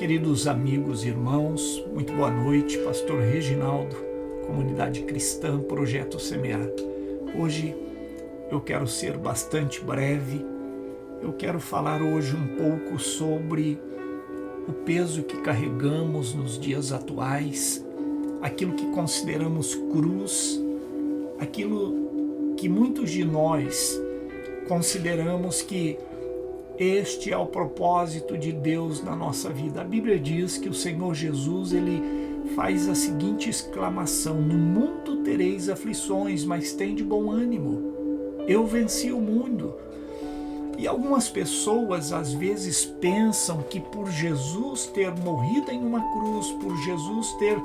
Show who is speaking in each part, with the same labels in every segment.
Speaker 1: Queridos amigos e irmãos, muito boa noite. Pastor Reginaldo, Comunidade Cristã, Projeto Semear. Hoje eu quero ser bastante breve. Eu quero falar hoje um pouco sobre o peso que carregamos nos dias atuais, aquilo que consideramos cruz, aquilo que muitos de nós consideramos que este é o propósito de Deus na nossa vida. A Bíblia diz que o Senhor Jesus, ele faz a seguinte exclamação: no mundo tereis aflições, mas tende bom ânimo. Eu venci o mundo. E algumas pessoas às vezes pensam que por Jesus ter morrido em uma cruz, por Jesus ter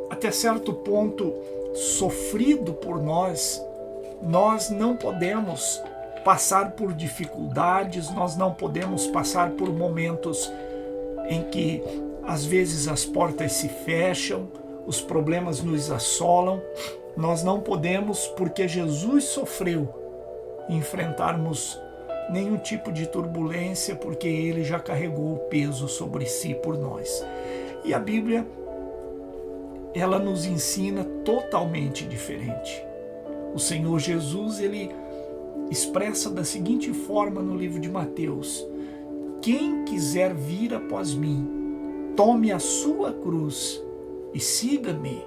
Speaker 1: até certo ponto sofrido por nós não podemos passar por dificuldades, nós não podemos passar por momentos em que às vezes as portas se fecham, os problemas nos assolam. Nós não podemos, porque Jesus sofreu, enfrentarmos nenhum tipo de turbulência, porque Ele já carregou o peso sobre si por nós. E a Bíblia, ela nos ensina totalmente diferente. O Senhor Jesus, Ele expressa da seguinte forma no livro de Mateus: quem quiser vir após mim, tome a sua cruz e siga-me.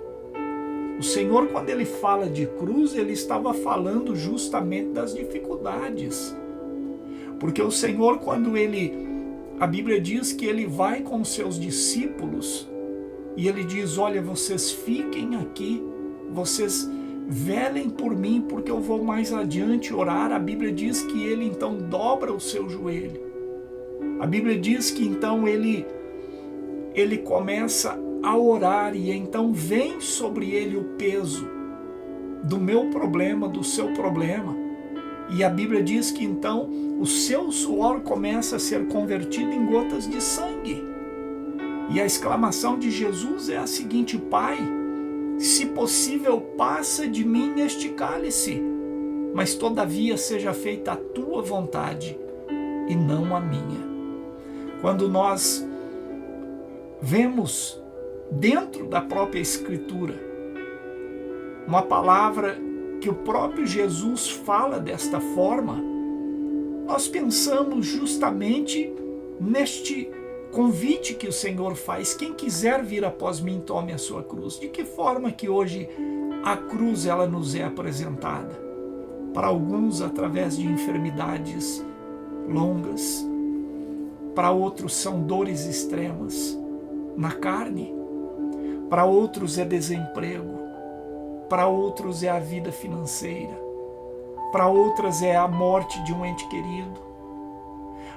Speaker 1: O Senhor, quando Ele fala de cruz, Ele estava falando justamente das dificuldades. Porque o Senhor, a Bíblia diz que Ele vai com os seus discípulos e Ele diz: olha, vocês fiquem aqui, vocês velem por mim, porque eu vou mais adiante orar. A Bíblia diz que Ele então dobra o seu joelho. A Bíblia diz que então ele começa a orar, e então vem sobre ele o peso do meu problema, do seu problema. E a Bíblia diz que então o seu suor começa a ser convertido em gotas de sangue. E a exclamação de Jesus é a seguinte: Pai, se possível, passa de mim este cálice, mas todavia seja feita a tua vontade e não a minha. Quando nós vemos dentro da própria Escritura uma palavra que o próprio Jesus fala desta forma, nós pensamos justamente neste convite que o Senhor faz: quem quiser vir após mim, tome a sua cruz. De que forma que hoje a cruz ela nos é apresentada? Para alguns através de enfermidades longas, para outros são dores extremas na carne, para outros é desemprego, para outros é a vida financeira, para outras é a morte de um ente querido.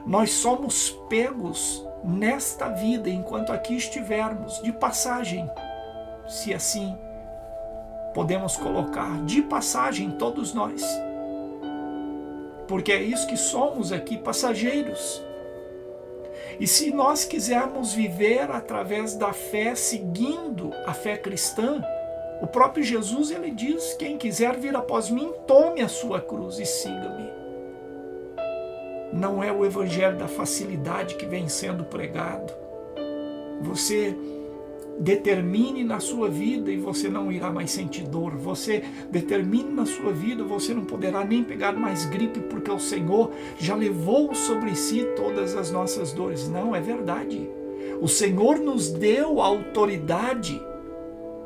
Speaker 1: Nós somos pegos nesta vida, enquanto aqui estivermos, de passagem, se assim podemos colocar, de passagem todos nós, porque é isso que somos aqui, passageiros. E se nós quisermos viver através da fé, seguindo a fé cristã, o próprio Jesus, ele diz: quem quiser vir após mim, tome a sua cruz e siga-me. Não é o evangelho da facilidade que vem sendo pregado. Você determine na sua vida e você não irá mais sentir dor. Você determine na sua vida, você não poderá nem pegar mais gripe, porque o Senhor já levou sobre si todas as nossas dores. Não, é verdade. O Senhor nos deu autoridade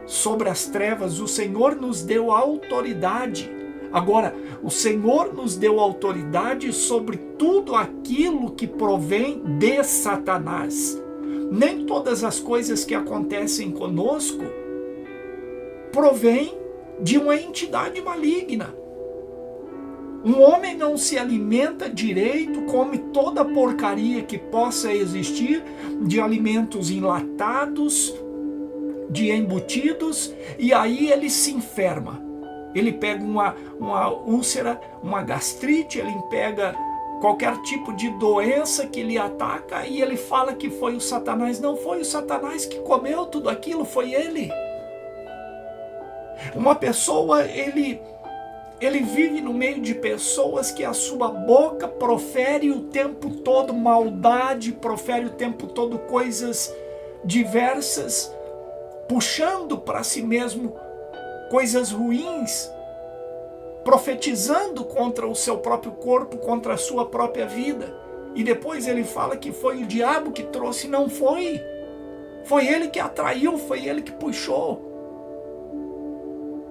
Speaker 1: sobre as trevas. O Senhor nos deu autoridade. Agora, o Senhor nos deu autoridade sobre tudo aquilo que provém de Satanás. Nem todas as coisas que acontecem conosco provêm de uma entidade maligna. Um homem não se alimenta direito, come toda a porcaria que possa existir de alimentos enlatados, de embutidos, e aí ele se enferma. Ele pega uma úlcera, uma gastrite, ele pega qualquer tipo de doença que lhe ataca e ele fala que foi o Satanás. Não foi o Satanás que comeu tudo aquilo, foi ele. Uma pessoa, ele ele vive no meio de pessoas que a sua boca profere o tempo todo maldade, profere o tempo todo coisas diversas, puxando para si mesmo coisas ruins, profetizando contra o seu próprio corpo, contra a sua própria vida. E depois ele fala que foi o diabo que trouxe. Não foi. Foi ele que atraiu, foi ele que puxou.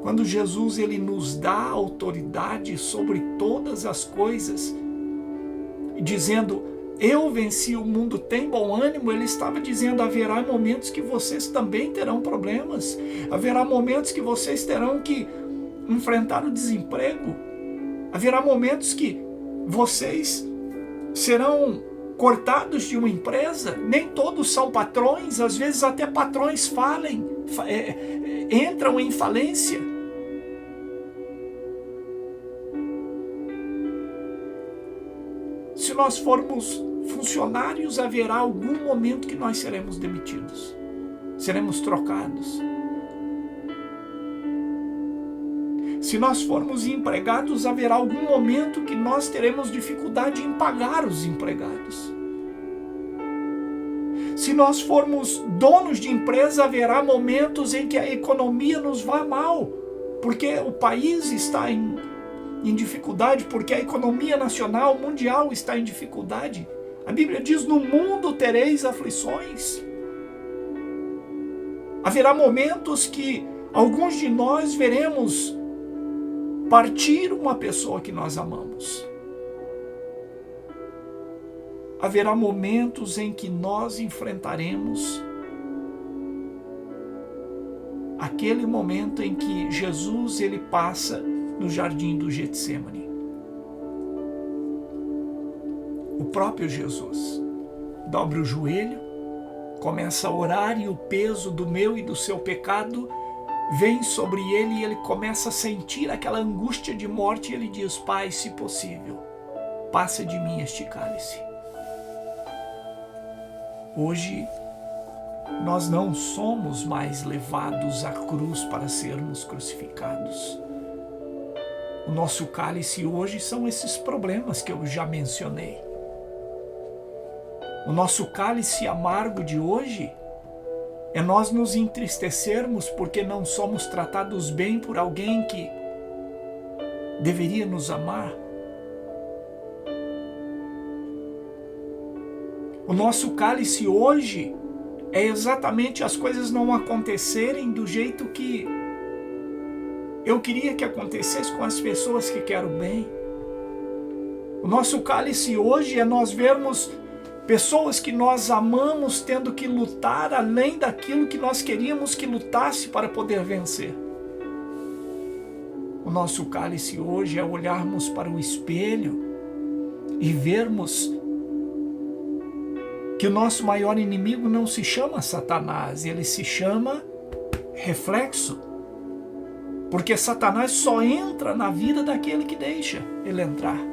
Speaker 1: Quando Jesus ele nos dá autoridade sobre todas as coisas, dizendo, eu venci o mundo, tem bom ânimo, ele estava dizendo, haverá momentos que vocês também terão problemas, haverá momentos que vocês terão que enfrentar o desemprego, haverá momentos que vocês serão cortados de uma empresa, nem todos são patrões, às vezes até patrões entram em falência. Se nós formos funcionários, haverá algum momento que nós seremos demitidos, seremos trocados. Se nós formos empregados, haverá algum momento que nós teremos dificuldade em pagar os empregados. Se nós formos donos de empresa, haverá momentos em que a economia nos vá mal, porque o país está em dificuldade, porque a economia nacional, mundial está em dificuldade. A Bíblia diz, no mundo tereis aflições. Haverá momentos que alguns de nós veremos partir uma pessoa que nós amamos. Haverá momentos em que nós enfrentaremos aquele momento em que Jesus ele passa no jardim do Getsemane. O próprio Jesus dobra o joelho, começa a orar e o peso do meu e do seu pecado vem sobre ele e ele começa a sentir aquela angústia de morte e ele diz, Pai, se possível, passa de mim este cálice. Hoje, nós não somos mais levados à cruz para sermos crucificados. O nosso cálice hoje são esses problemas que eu já mencionei. O nosso cálice amargo de hoje é nós nos entristecermos porque não somos tratados bem por alguém que deveria nos amar. O nosso cálice hoje é exatamente as coisas não acontecerem do jeito que eu queria que acontecesse com as pessoas que quero bem. O nosso cálice hoje é nós vermos pessoas que nós amamos tendo que lutar além daquilo que nós queríamos que lutasse para poder vencer. O nosso cálice hoje é olharmos para o espelho e vermos que o nosso maior inimigo não se chama Satanás, ele se chama reflexo. Porque Satanás só entra na vida daquele que deixa ele entrar.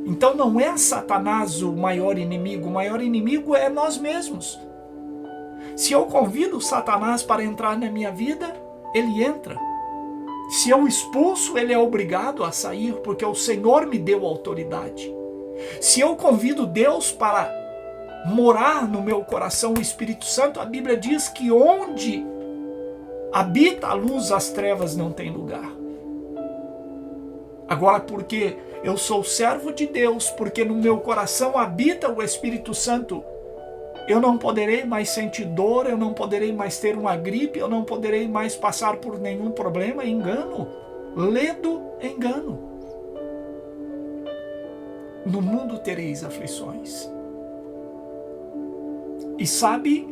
Speaker 1: Então não é Satanás o maior inimigo é nós mesmos. Se eu convido Satanás para entrar na minha vida, ele entra. Se eu expulso, ele é obrigado a sair, porque o Senhor me deu autoridade. Se eu convido Deus para morar no meu coração, o Espírito Santo, a Bíblia diz que onde habita a luz, as trevas não têm lugar. Agora, porque eu sou servo de Deus, porque no meu coração habita o Espírito Santo, eu não poderei mais sentir dor, eu não poderei mais ter uma gripe, eu não poderei mais passar por nenhum problema, engano, ledo engano. No mundo tereis aflições. E sabe,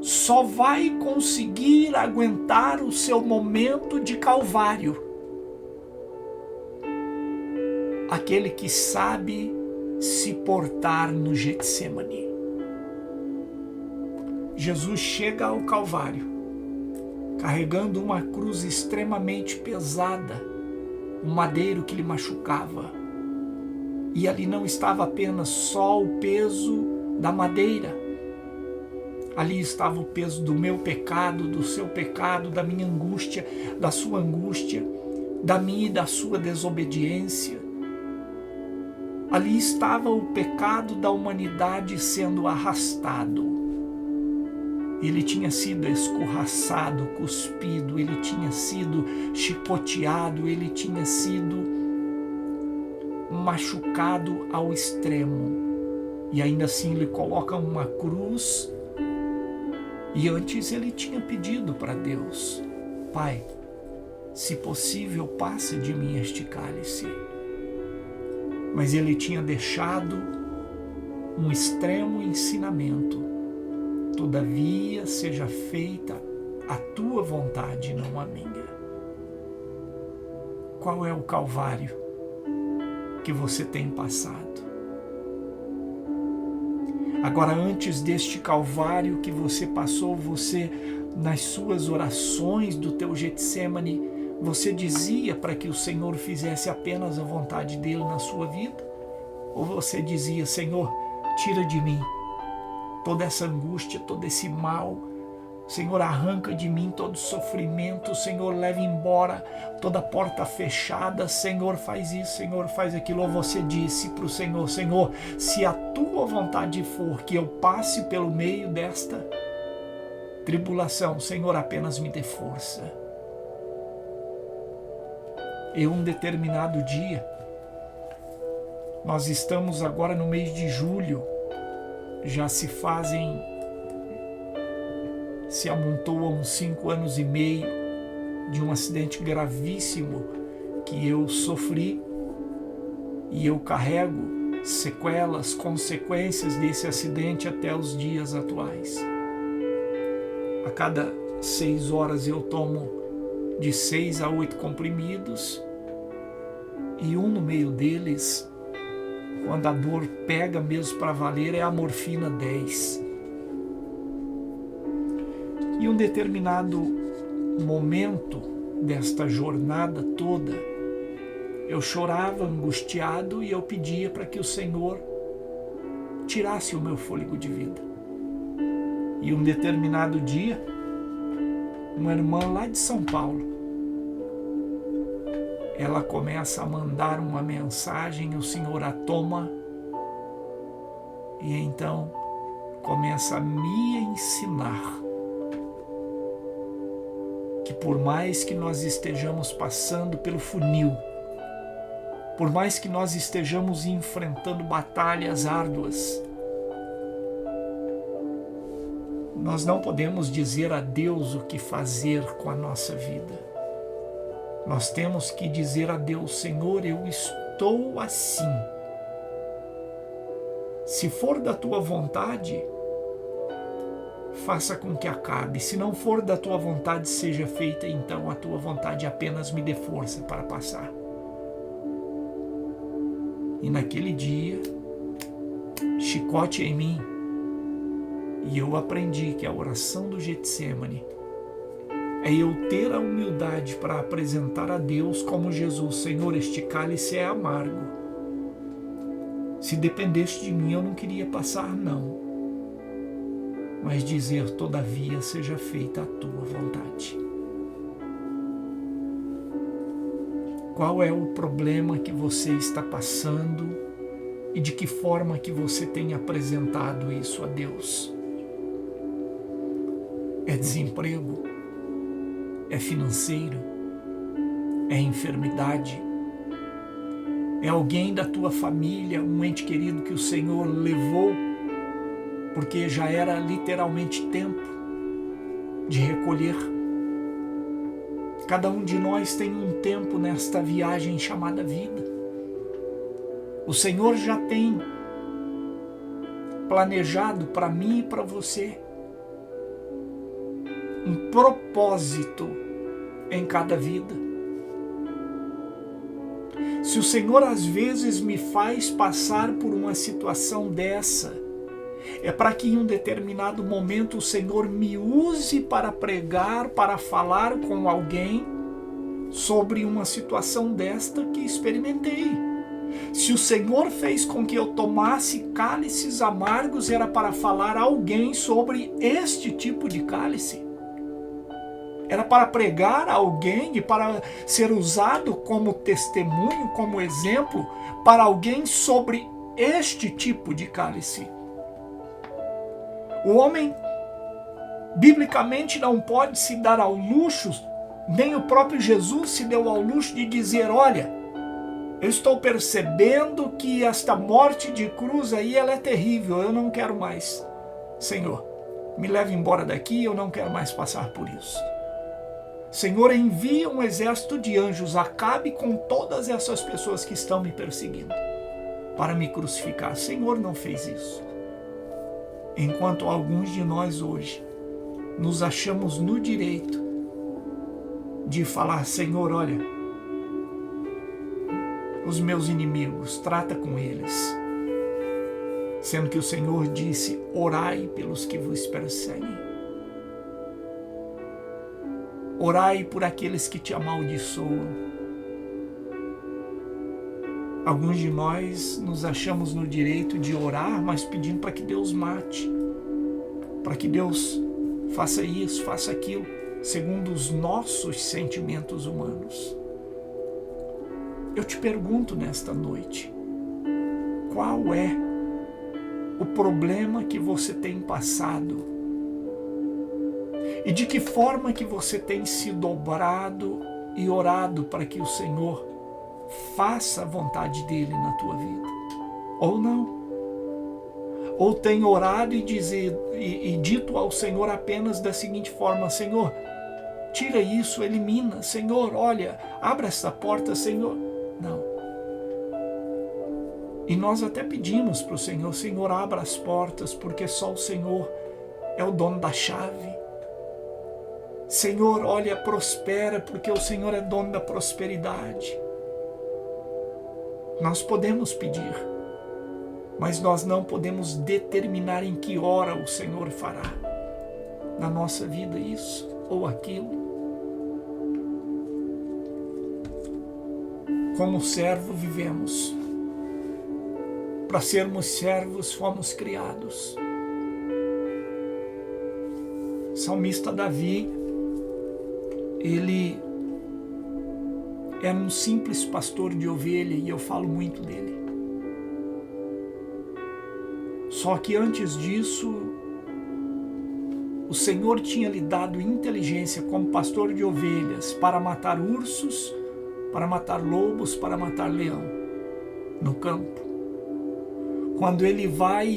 Speaker 1: só vai conseguir aguentar o seu momento de calvário aquele que sabe se portar no Getsemane. Jesus chega ao Calvário carregando uma cruz extremamente pesada, um madeiro que lhe machucava. E ali não estava apenas só o peso da madeira. Ali estava o peso do meu pecado, do seu pecado, da minha angústia, da sua angústia, da minha e da sua desobediência. Ali estava o pecado da humanidade sendo arrastado. Ele tinha sido escorraçado, cuspido, ele tinha sido chicoteado, ele tinha sido machucado ao extremo. E ainda assim ele coloca uma cruz. E antes ele tinha pedido para Deus: Pai, se possível, passa de mim este cálice. Mas ele tinha deixado um extremo ensinamento: todavia seja feita a tua vontade, não a minha. Qual é o calvário que você tem passado? Agora, antes deste calvário que você passou, você, nas suas orações do teu Getsemane, você dizia para que o Senhor fizesse apenas a vontade dele na sua vida? Ou você dizia: Senhor, tira de mim toda essa angústia, todo esse mal, Senhor, arranca de mim todo sofrimento, Senhor, leva embora toda porta fechada, Senhor, faz isso, Senhor, faz aquilo. Ou você disse para o Senhor: Senhor, se a tua vontade for que eu passe pelo meio desta tribulação, Senhor, apenas me dê força. Em um determinado dia, nós estamos agora no mês de julho, já se amontoam 5 anos e meio de um acidente gravíssimo que eu sofri, e eu carrego sequelas, consequências desse acidente até os dias atuais. A cada 6 horas eu tomo de 6 a 8 comprimidos, e um no meio deles, quando a dor pega mesmo para valer, é a morfina 10. E um determinado momento desta jornada toda, eu chorava angustiado e eu pedia para que o Senhor tirasse o meu fôlego de vida. E um determinado dia, uma irmã lá de São Paulo, ela começa a mandar uma mensagem, o Senhor a toma, e então começa a me ensinar que por mais que nós estejamos passando pelo funil, por mais que nós estejamos enfrentando batalhas árduas, nós não podemos dizer a Deus o que fazer com a nossa vida. Nós temos que dizer a Deus: Senhor, eu estou assim. Se for da tua vontade, faça com que acabe. Se não for da tua vontade, seja feita então a tua vontade, apenas me dê força para passar. E naquele dia, chicote em mim, e eu aprendi que a oração do Getsemane é eu ter a humildade para apresentar a Deus como Jesus: Senhor, este cálice é amargo. Se dependesse de mim, eu não queria passar, não. Mas dizer: todavia seja feita a tua vontade. Qual é o problema que você está passando e de que forma que você tem apresentado isso a Deus? É desemprego? É financeiro? É enfermidade? É alguém da tua família, um ente querido que o Senhor levou porque já era literalmente tempo de recolher? Cada um de nós tem um tempo nesta viagem chamada vida. O Senhor já tem planejado para mim e para você um propósito em cada vida. Se o Senhor às vezes me faz passar por uma situação dessa, é para que em um determinado momento o Senhor me use para pregar, para falar com alguém sobre uma situação desta que experimentei. Se o Senhor fez com que eu tomasse cálices amargos, era para falar a alguém sobre este tipo de cálice. Era para pregar a alguém e para ser usado como testemunho, como exemplo para alguém sobre este tipo de cálice. O homem, biblicamente, não pode se dar ao luxo, nem o próprio Jesus se deu ao luxo de dizer: olha, eu estou percebendo que esta morte de cruz aí, ela é terrível, eu não quero mais. Senhor, me leve embora daqui, eu não quero mais passar por isso. Senhor, envia um exército de anjos, acabe com todas essas pessoas que estão me perseguindo para me crucificar. Senhor não fez isso. Enquanto alguns de nós hoje nos achamos no direito de falar: Senhor, olha, os meus inimigos, trata com eles. Sendo que o Senhor disse: orai pelos que vos perseguem. Orai por aqueles que te amaldiçoam. Alguns de nós nos achamos no direito de orar, mas pedindo para que Deus mate, para que Deus faça isso, faça aquilo, segundo os nossos sentimentos humanos. Eu te pergunto nesta noite, qual é o problema que você tem passado? E de que forma que você tem se dobrado e orado para que o Senhor faça a vontade dele na tua vida? Ou não? Ou tem orado e dito ao Senhor apenas da seguinte forma: Senhor, tira isso, elimina. Senhor, olha, abre esta porta, Senhor. Não. E nós até pedimos para o Senhor: Senhor, abra as portas, porque só o Senhor é o dono da chave. Senhor, olha, prospera, porque o Senhor é dono da prosperidade. Nós podemos pedir, mas nós não podemos determinar em que hora o Senhor fará na nossa vida isso ou aquilo. Como servo vivemos. Para sermos servos fomos criados. O salmista Davi, ele era um simples pastor de ovelha e eu falo muito dele. Só que antes disso, o Senhor tinha lhe dado inteligência como pastor de ovelhas para matar ursos, para matar lobos, para matar leão no campo. Quando ele vai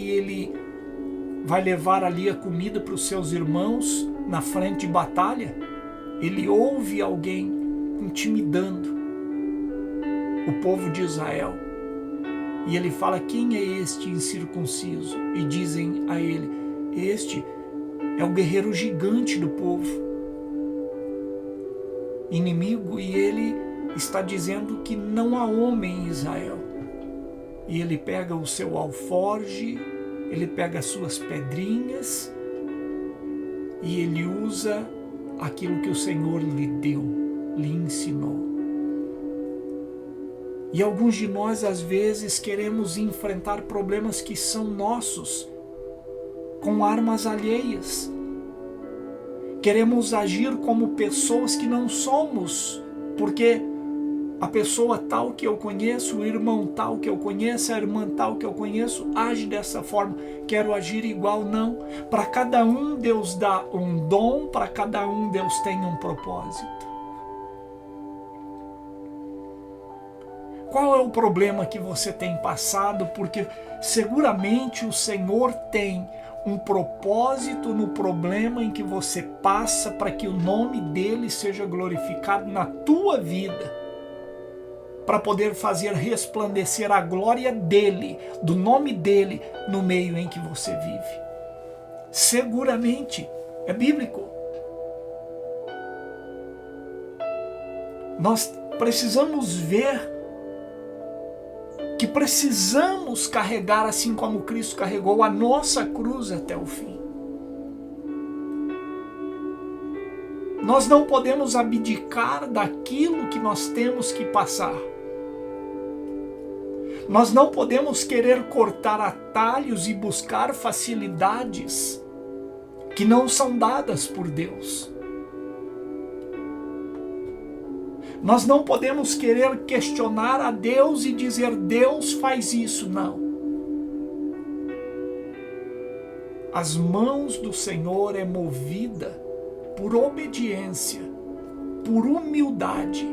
Speaker 1: levar ali a comida para os seus irmãos na frente de batalha, ele ouve alguém intimidando o povo de Israel. E ele fala: quem é este incircunciso? E dizem a ele: este é o guerreiro gigante do povo inimigo, e ele está dizendo que não há homem em Israel. E ele pega o seu alforje, ele pega as suas pedrinhas e ele usa aquilo que o Senhor lhe deu, lhe ensinou. E alguns de nós, às vezes, queremos enfrentar problemas que são nossos com armas alheias. Queremos agir como pessoas que não somos, porque a pessoa tal que eu conheço, o irmão tal que eu conheço, a irmã tal que eu conheço, age dessa forma. Quero agir igual, não. Para cada um Deus dá um dom, para cada um Deus tem um propósito. Qual é o problema que você tem passado? Porque seguramente o Senhor tem um propósito no problema em que você passa, para que o nome dele seja glorificado na tua vida, para poder fazer resplandecer a glória dele, do nome dele, no meio em que você vive. Seguramente, é bíblico. Nós precisamos ver que precisamos carregar, assim como Cristo carregou, a nossa cruz até o fim. Nós não podemos abdicar daquilo que nós temos que passar. Nós não podemos querer cortar atalhos e buscar facilidades que não são dadas por Deus. Nós não podemos querer questionar a Deus e dizer, Deus faz isso. Não. As mãos do Senhor é movida por obediência, por humildade.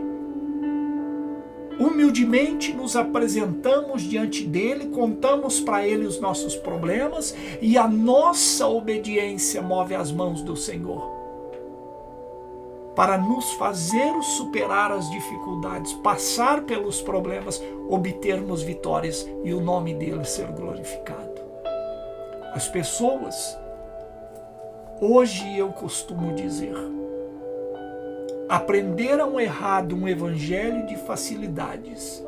Speaker 1: Humildemente nos apresentamos diante dele, contamos para ele os nossos problemas e a nossa obediência move as mãos do Senhor para nos fazer superar as dificuldades, passar pelos problemas, obtermos vitórias e o nome dele ser glorificado. As pessoas, hoje eu costumo dizer, aprenderam errado um evangelho de facilidades,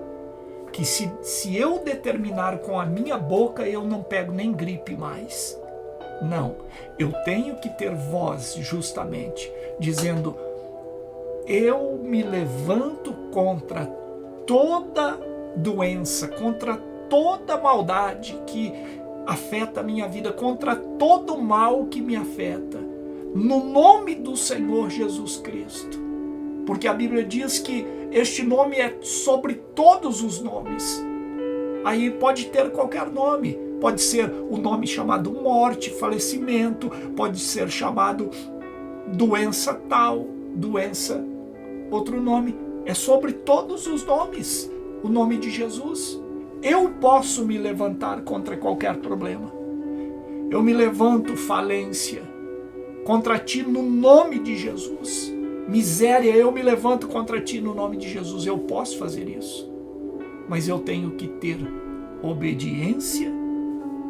Speaker 1: que se eu determinar com a minha boca, eu não pego nem gripe mais. Não, eu tenho que ter voz justamente, dizendo, eu me levanto contra toda doença, contra toda maldade que afeta a minha vida, contra todo mal que me afeta, no nome do Senhor Jesus Cristo. Porque a Bíblia diz que este nome é sobre todos os nomes. Aí pode ter qualquer nome. Pode ser o nome chamado morte, falecimento, pode ser chamado doença tal, doença, outro nome. É sobre todos os nomes, o nome de Jesus. Eu posso me levantar contra qualquer problema. Eu me levanto, falência, contra ti no nome de Jesus. Miséria, eu me levanto contra ti no nome de Jesus. Eu posso fazer isso. Mas eu tenho que ter obediência,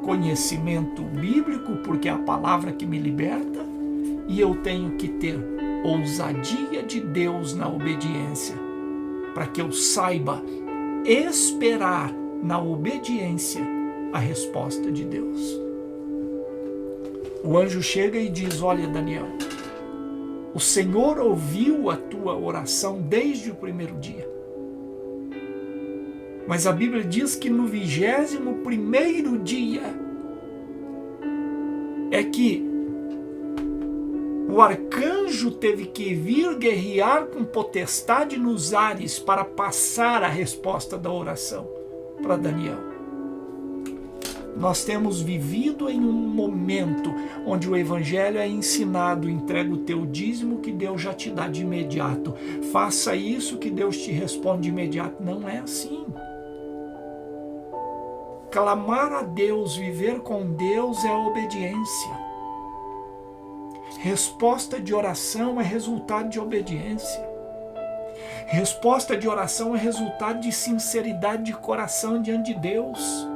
Speaker 1: conhecimento bíblico, porque é a palavra que me liberta, e eu tenho que ter ousadia de Deus na obediência, para que eu saiba esperar na obediência a resposta de Deus. O anjo chega e diz, olha Daniel, o Senhor ouviu a tua oração desde o primeiro dia. Mas a Bíblia diz que no 21º dia é que o arcanjo teve que vir guerrear com potestade nos ares para passar a resposta da oração para Daniel. Nós temos vivido em um momento onde o evangelho é ensinado, entrega o teu dízimo que Deus já te dá de imediato. Faça isso que Deus te responde de imediato. Não é assim. Clamar a Deus, viver com Deus é obediência. Resposta de oração é resultado de obediência. Resposta de oração é resultado de sinceridade de coração diante de Deus.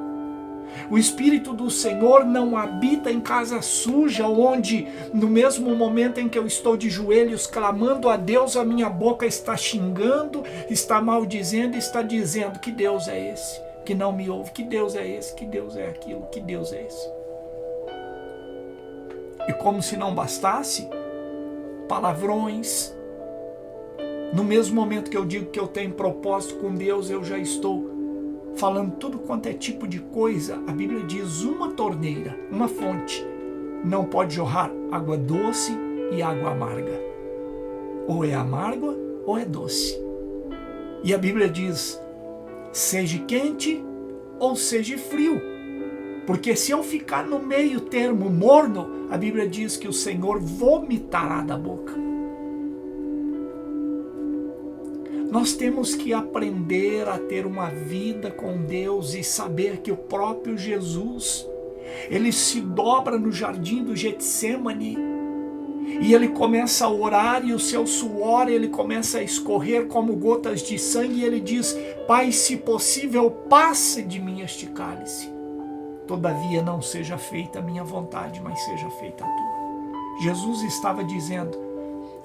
Speaker 1: O Espírito do Senhor não habita em casa suja, onde no mesmo momento em que eu estou de joelhos clamando a Deus, a minha boca está xingando, está maldizendo, está dizendo que Deus é esse, que não me ouve, que Deus é esse, que Deus é aquilo, que Deus é esse. E como se não bastasse, palavrões. No mesmo momento que eu digo que eu tenho propósito com Deus, eu já estou falando tudo quanto é tipo de coisa. A Bíblia diz, uma torneira, uma fonte, não pode jorrar água doce e água amarga. Ou é amarga ou é doce. E a Bíblia diz, seja quente ou seja frio. Porque se eu ficar no meio termo morno, a Bíblia diz que o Senhor vomitará da boca. Nós temos que aprender a ter uma vida com Deus e saber que o próprio Jesus, ele se dobra no jardim do Getsêmani e ele começa a orar e o seu suor ele começa a escorrer como gotas de sangue e ele diz, Pai, se possível, passe de mim este cálice. Todavia não seja feita a minha vontade, mas seja feita a tua. Jesus estava dizendo,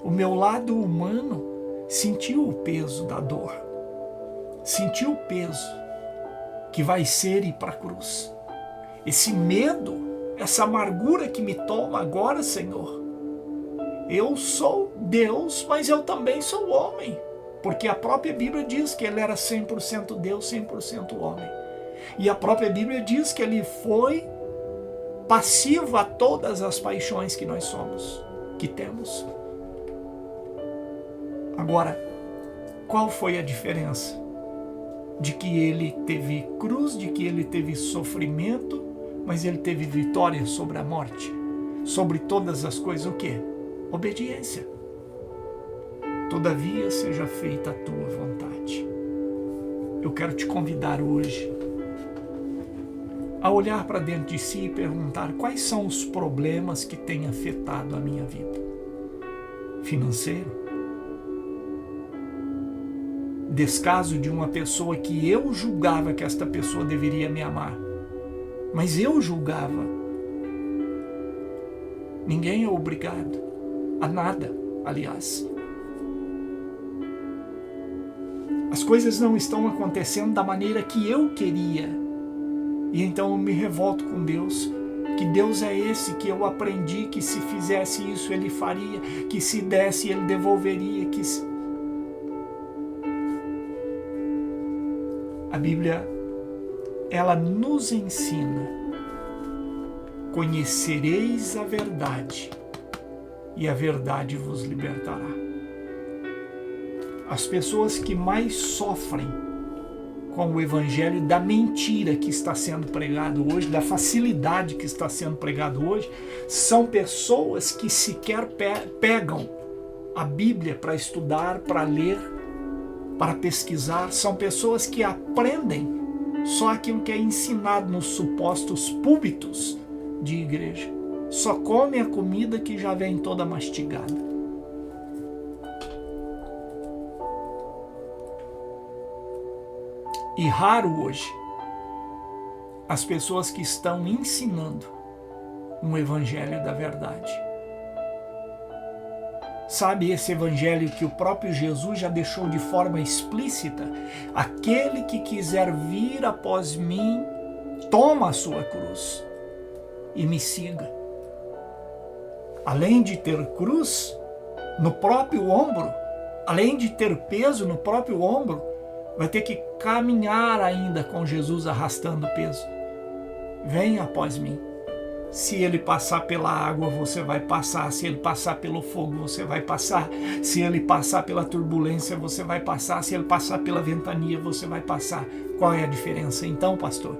Speaker 1: o meu lado humano sentiu o peso da dor, sentiu o peso que vai ser ir para a cruz. Esse medo, essa amargura que me toma agora, Senhor. Eu sou Deus, mas eu também sou homem, porque a própria Bíblia diz que ele era 100% Deus, 100% homem. E a própria Bíblia diz que ele foi passivo a todas as paixões que nós somos, que temos. Agora, qual foi a diferença? De que ele teve cruz, de que ele teve sofrimento, mas ele teve vitória sobre a morte, sobre todas as coisas. O quê? Obediência. Todavia seja feita a tua vontade. Eu quero te convidar hoje a olhar para dentro de si e perguntar quais são os problemas que têm afetado a minha vida. Financeiro? Descaso de uma pessoa que eu julgava que esta pessoa deveria me amar, mas eu julgava. Ninguém é obrigado a nada, aliás. As coisas não estão acontecendo da maneira que eu queria. E então eu me revolto com Deus. Que Deus é esse que eu aprendi que se fizesse isso Ele faria, que se desse Ele devolveria, que a Bíblia, ela nos ensina: conhecereis a verdade e a verdade vos libertará. As pessoas que mais sofrem com o evangelho da mentira que está sendo pregado hoje, da facilidade que está sendo pregado hoje, são pessoas que sequer pegam a Bíblia para estudar, para ler, para pesquisar. São pessoas que aprendem só aquilo que é ensinado nos supostos púlpitos de igreja. Só comem a comida que já vem toda mastigada. E raro hoje as pessoas que estão ensinando um evangelho da verdade. Sabe, esse evangelho que o próprio Jesus já deixou de forma explícita: aquele que quiser vir após mim, toma a sua cruz e me siga. Além de ter cruz no próprio ombro, além de ter peso no próprio ombro, vai ter que caminhar ainda com Jesus arrastando o peso. Venha após mim. Se ele passar pela água, você vai passar. Se ele passar pelo fogo, você vai passar. Se ele passar pela turbulência, você vai passar. Se ele passar pela ventania, você vai passar. Qual é a diferença então, pastor?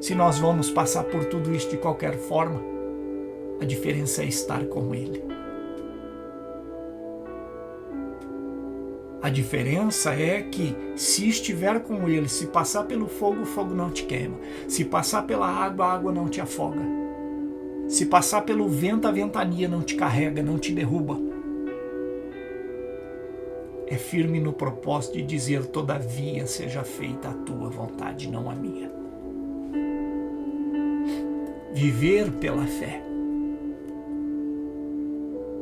Speaker 1: Se nós vamos passar por tudo isso de qualquer forma, a diferença é estar com ele. A diferença é que, se estiver com ele, se passar pelo fogo, o fogo não te queima. Se passar pela água, a água não te afoga. Se passar pelo vento, a ventania não te carrega, não te derruba. É firme no propósito de dizer: todavia seja feita a tua vontade, não a minha. Viver pela fé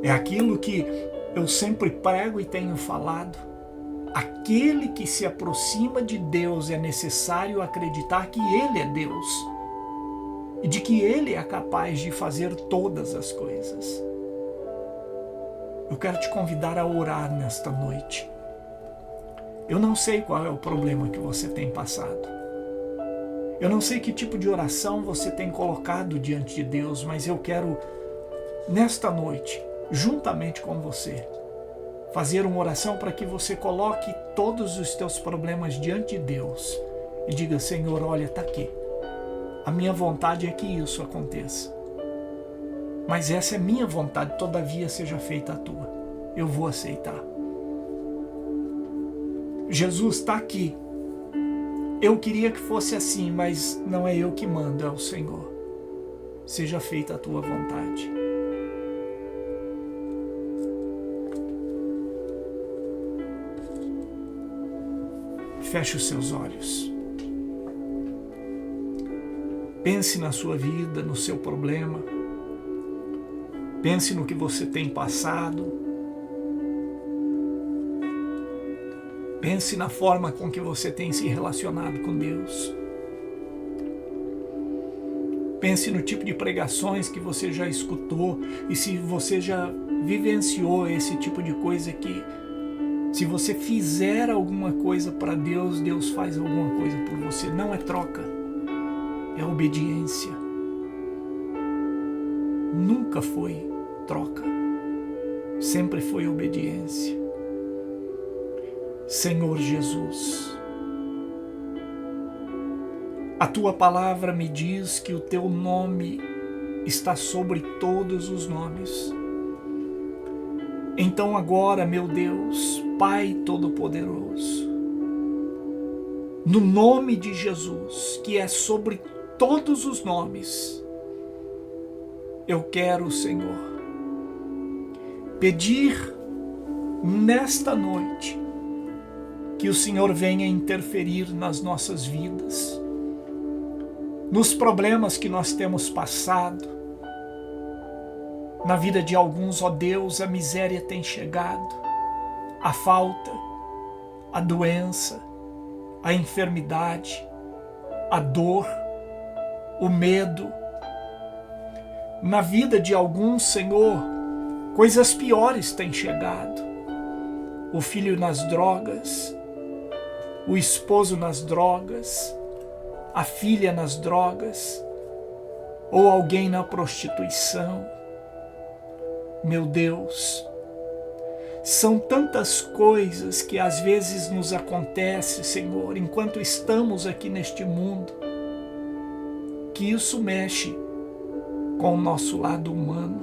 Speaker 1: é aquilo que eu sempre prego e tenho falado. Aquele que se aproxima de Deus, é necessário acreditar que Ele é Deus e de que Ele é capaz de fazer todas as coisas. Eu quero te convidar a orar nesta noite. Eu não sei qual é o problema que você tem passado. Eu não sei que tipo de oração você tem colocado diante de Deus, mas eu quero, nesta noite, juntamente com você, fazer uma oração para que você coloque todos os teus problemas diante de Deus e diga: Senhor, olha, está aqui. A minha vontade é que isso aconteça. Mas essa é minha vontade, todavia seja feita a tua. Eu vou aceitar. Jesus está aqui. Eu queria que fosse assim, mas não é eu que mando, é o Senhor. Seja feita a tua vontade. Feche os seus olhos. Pense na sua vida, no seu problema. Pense no que você tem passado. Pense na forma com que você tem se relacionado com Deus. Pense no tipo de pregações que você já escutou e se você já vivenciou esse tipo de coisa que Se você fizer alguma coisa para Deus, Deus faz alguma coisa por você. Não é troca, é obediência. Nunca foi troca, sempre foi obediência. Senhor Jesus, a tua palavra me diz que o teu nome está sobre todos os nomes. Então agora, meu Deus, Pai Todo-Poderoso, no nome de Jesus, que é sobre todos os nomes, eu quero, Senhor, pedir nesta noite que o Senhor venha interferir nas nossas vidas, nos problemas que nós temos passado. Na vida de alguns, ó Deus, a miséria tem chegado, a falta, a doença, a enfermidade, a dor, o medo. Na vida de alguns, Senhor, coisas piores têm chegado. O filho nas drogas, o esposo nas drogas, a filha nas drogas, ou alguém na prostituição. Meu Deus, são tantas coisas que às vezes nos acontecem, Senhor, enquanto estamos aqui neste mundo, que isso mexe com o nosso lado humano.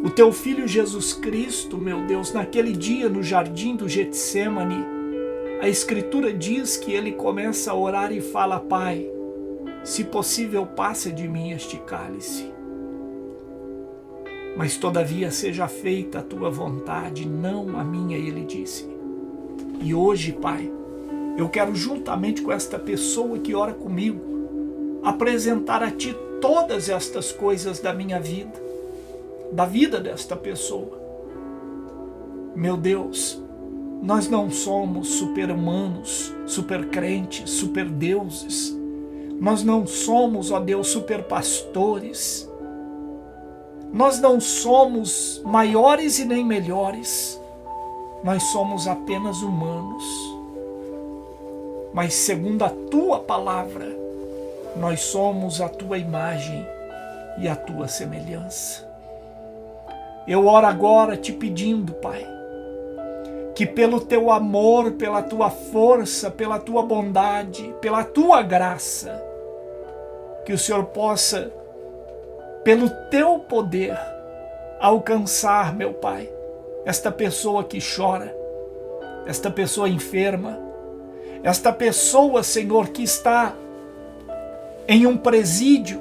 Speaker 1: O teu Filho Jesus Cristo, meu Deus, naquele dia no jardim do Getsêmani, a Escritura diz que ele começa a orar e fala: Pai, se possível, passa de mim este cálice. Mas todavia seja feita a tua vontade, não a minha, ele disse. E hoje, Pai, eu quero, juntamente com esta pessoa que ora comigo, apresentar a Ti todas estas coisas da minha vida, da vida desta pessoa. Meu Deus, nós não somos super-humanos, super-crentes, super-deuses. Nós não somos, ó Deus, super-pastores. Nós não somos maiores e nem melhores, nós somos apenas humanos. Mas segundo a tua palavra, nós somos a tua imagem e a tua semelhança. Eu oro agora te pedindo, Pai, que pelo teu amor, pela tua força, pela tua bondade, pela tua graça, que o Senhor possa, pelo teu poder, alcançar, meu Pai, esta pessoa que chora, esta pessoa enferma, esta pessoa, Senhor, que está em um presídio,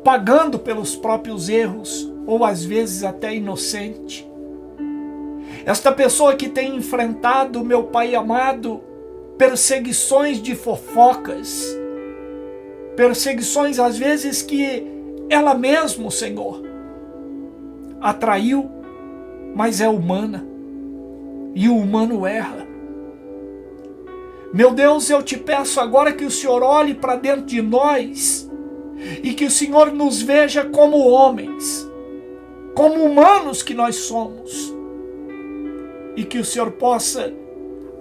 Speaker 1: pagando pelos próprios erros, ou às vezes até inocente. Esta pessoa que tem enfrentado, meu Pai amado, perseguições de fofocas, perseguições às vezes que ela mesma, Senhor, atraiu, mas é humana, e o humano erra. Meu Deus, eu te peço agora que o Senhor olhe para dentro de nós, e que o Senhor nos veja como homens, como humanos que nós somos, e que o Senhor possa,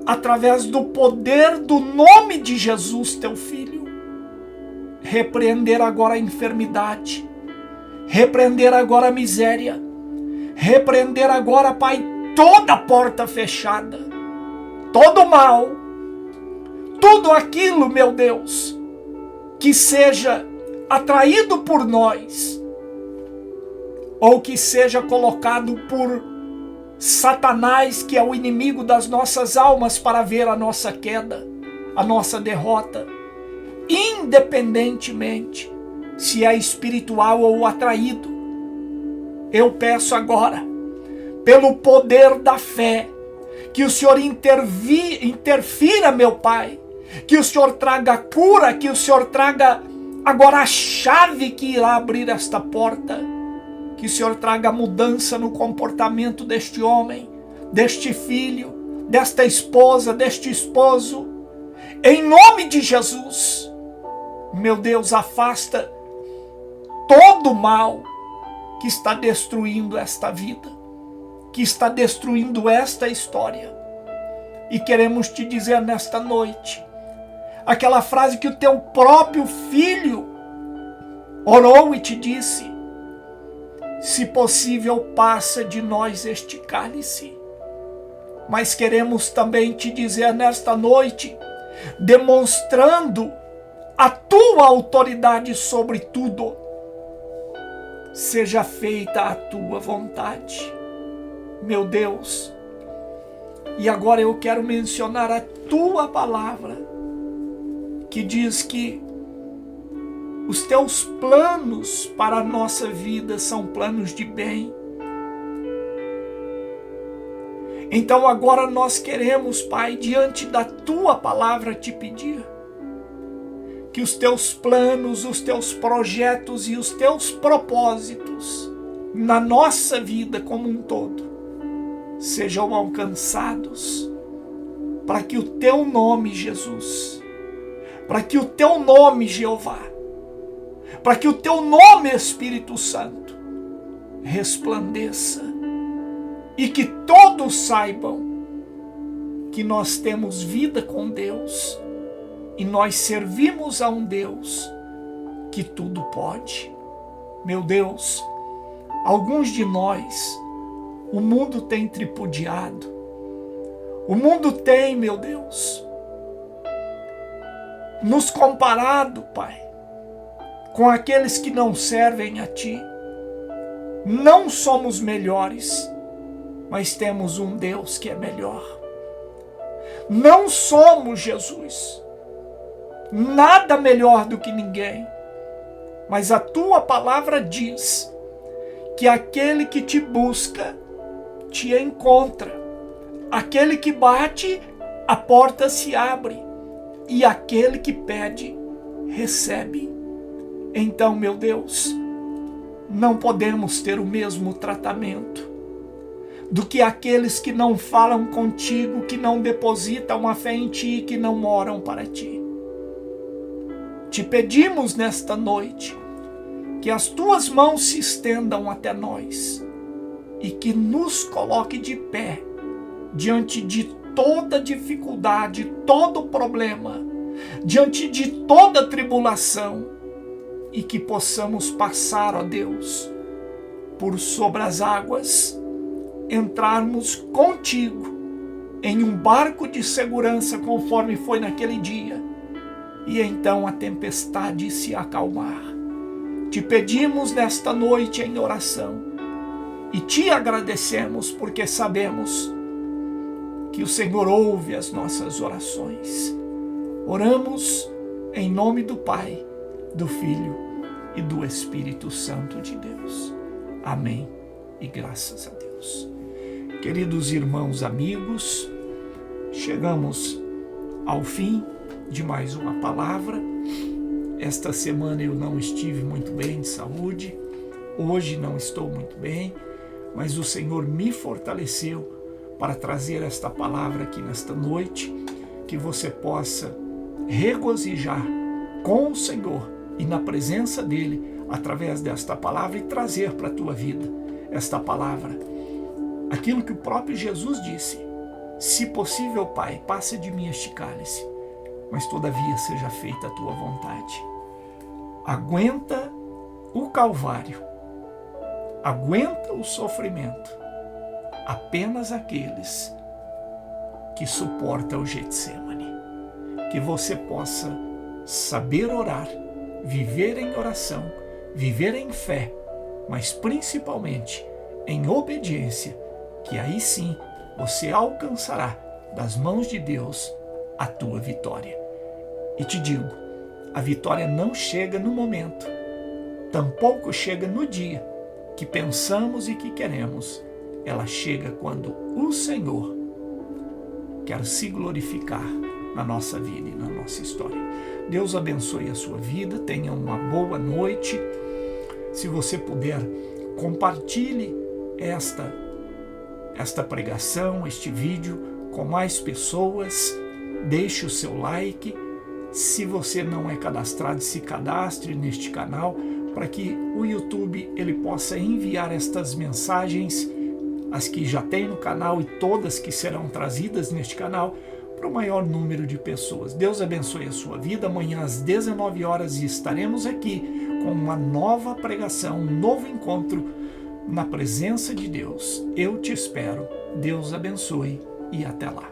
Speaker 1: através do poder do nome de Jesus, teu Filho, repreender agora a enfermidade, repreender agora a miséria, repreender agora, Pai, toda porta fechada, todo mal, tudo aquilo, meu Deus, que seja atraído por nós, ou que seja colocado por Satanás, que é o inimigo das nossas almas, para ver a nossa queda, a nossa derrota, independentemente se é espiritual ou atraído. Eu peço agora, pelo poder da fé, que o Senhor interfira, meu Pai, que o Senhor traga cura, que o Senhor traga agora a chave que irá abrir esta porta, que o Senhor traga mudança no comportamento deste homem, deste filho, desta esposa, deste esposo, em nome de Jesus. Meu Deus, afasta todo o mal que está destruindo esta vida. que está destruindo esta história. E queremos te dizer nesta noite, aquela frase que o teu próprio filho orou e te disse: se possível, passa de nós este cálice. Mas queremos também te dizer nesta noite, demonstrando a tua autoridade sobre tudo: seja feita a tua vontade, meu Deus. E agora eu quero mencionar a tua palavra, que diz que os teus planos para a nossa vida são planos de bem. Então agora nós queremos, Pai, diante da tua palavra te pedir que os teus planos, os teus projetos e os teus propósitos na nossa vida como um todo sejam alcançados, para que o teu nome, Jesus, para que o teu nome, Jeová, para que o teu nome, Espírito Santo, resplandeça e que todos saibam que nós temos vida com Deus e nós servimos a um Deus que tudo pode. Meu Deus, alguns de nós, o mundo tem tripudiado, o mundo tem, meu Deus, nos comparado, Pai, com aqueles que não servem a Ti. Não somos melhores, mas temos um Deus que é melhor. Não somos, Jesus, nada melhor do que ninguém, mas a Tua palavra diz que aquele que Te busca, Te encontra. Aquele que bate, a porta se abre. E aquele que pede, recebe. Então, meu Deus, não podemos ter o mesmo tratamento do que aqueles que não falam contigo, que não depositam a fé em Ti, que não oram para Ti. Te pedimos nesta noite que as Tuas mãos se estendam até nós e que nos coloque de pé diante de toda dificuldade, todo problema, diante de toda tribulação, e que possamos passar, ó Deus, por sobre as águas, entrarmos contigo em um barco de segurança, conforme foi naquele dia, e então a tempestade se acalmar. Te pedimos nesta noite em oração e te agradecemos porque sabemos que o Senhor ouve as nossas orações. Oramos em nome do Pai, do Filho e do Espírito Santo de Deus. Amém e graças a Deus. Queridos irmãos, amigos, chegamos ao fim de mais uma palavra. Esta semana eu não estive muito bem de saúde, hoje não estou muito bem, mas o Senhor me fortaleceu para trazer esta palavra aqui nesta noite, que você possa regozijar com o Senhor e na presença dEle, através desta palavra, e trazer para a tua vida esta palavra. Aquilo que o próprio Jesus disse: se possível, Pai, passa de mim este cálice, mas todavia seja feita a tua vontade. Aguenta o Calvário, aguenta o sofrimento, apenas aqueles que suportam o Getsemane. Que você possa saber orar, viver em oração, viver em fé, mas principalmente em obediência, que aí sim você alcançará das mãos de Deus a tua vitória. E te digo, a vitória não chega no momento, tampouco chega no dia que pensamos e que queremos. Ela chega quando o Senhor quer se glorificar na nossa vida e na nossa história. Deus abençoe a sua vida, tenha uma boa noite. Se você puder, compartilhe esta pregação, este vídeo com mais pessoas, deixe o seu like. Se você não é cadastrado, se cadastre neste canal para que o YouTube ele possa enviar estas mensagens as que já tem no canal e todas que serão trazidas neste canal, para o maior número de pessoas. Deus abençoe a sua vida. Amanhã às 19 horas estaremos aqui com uma nova pregação, um novo encontro na presença de Deus. Eu te espero. Deus abençoe e até lá.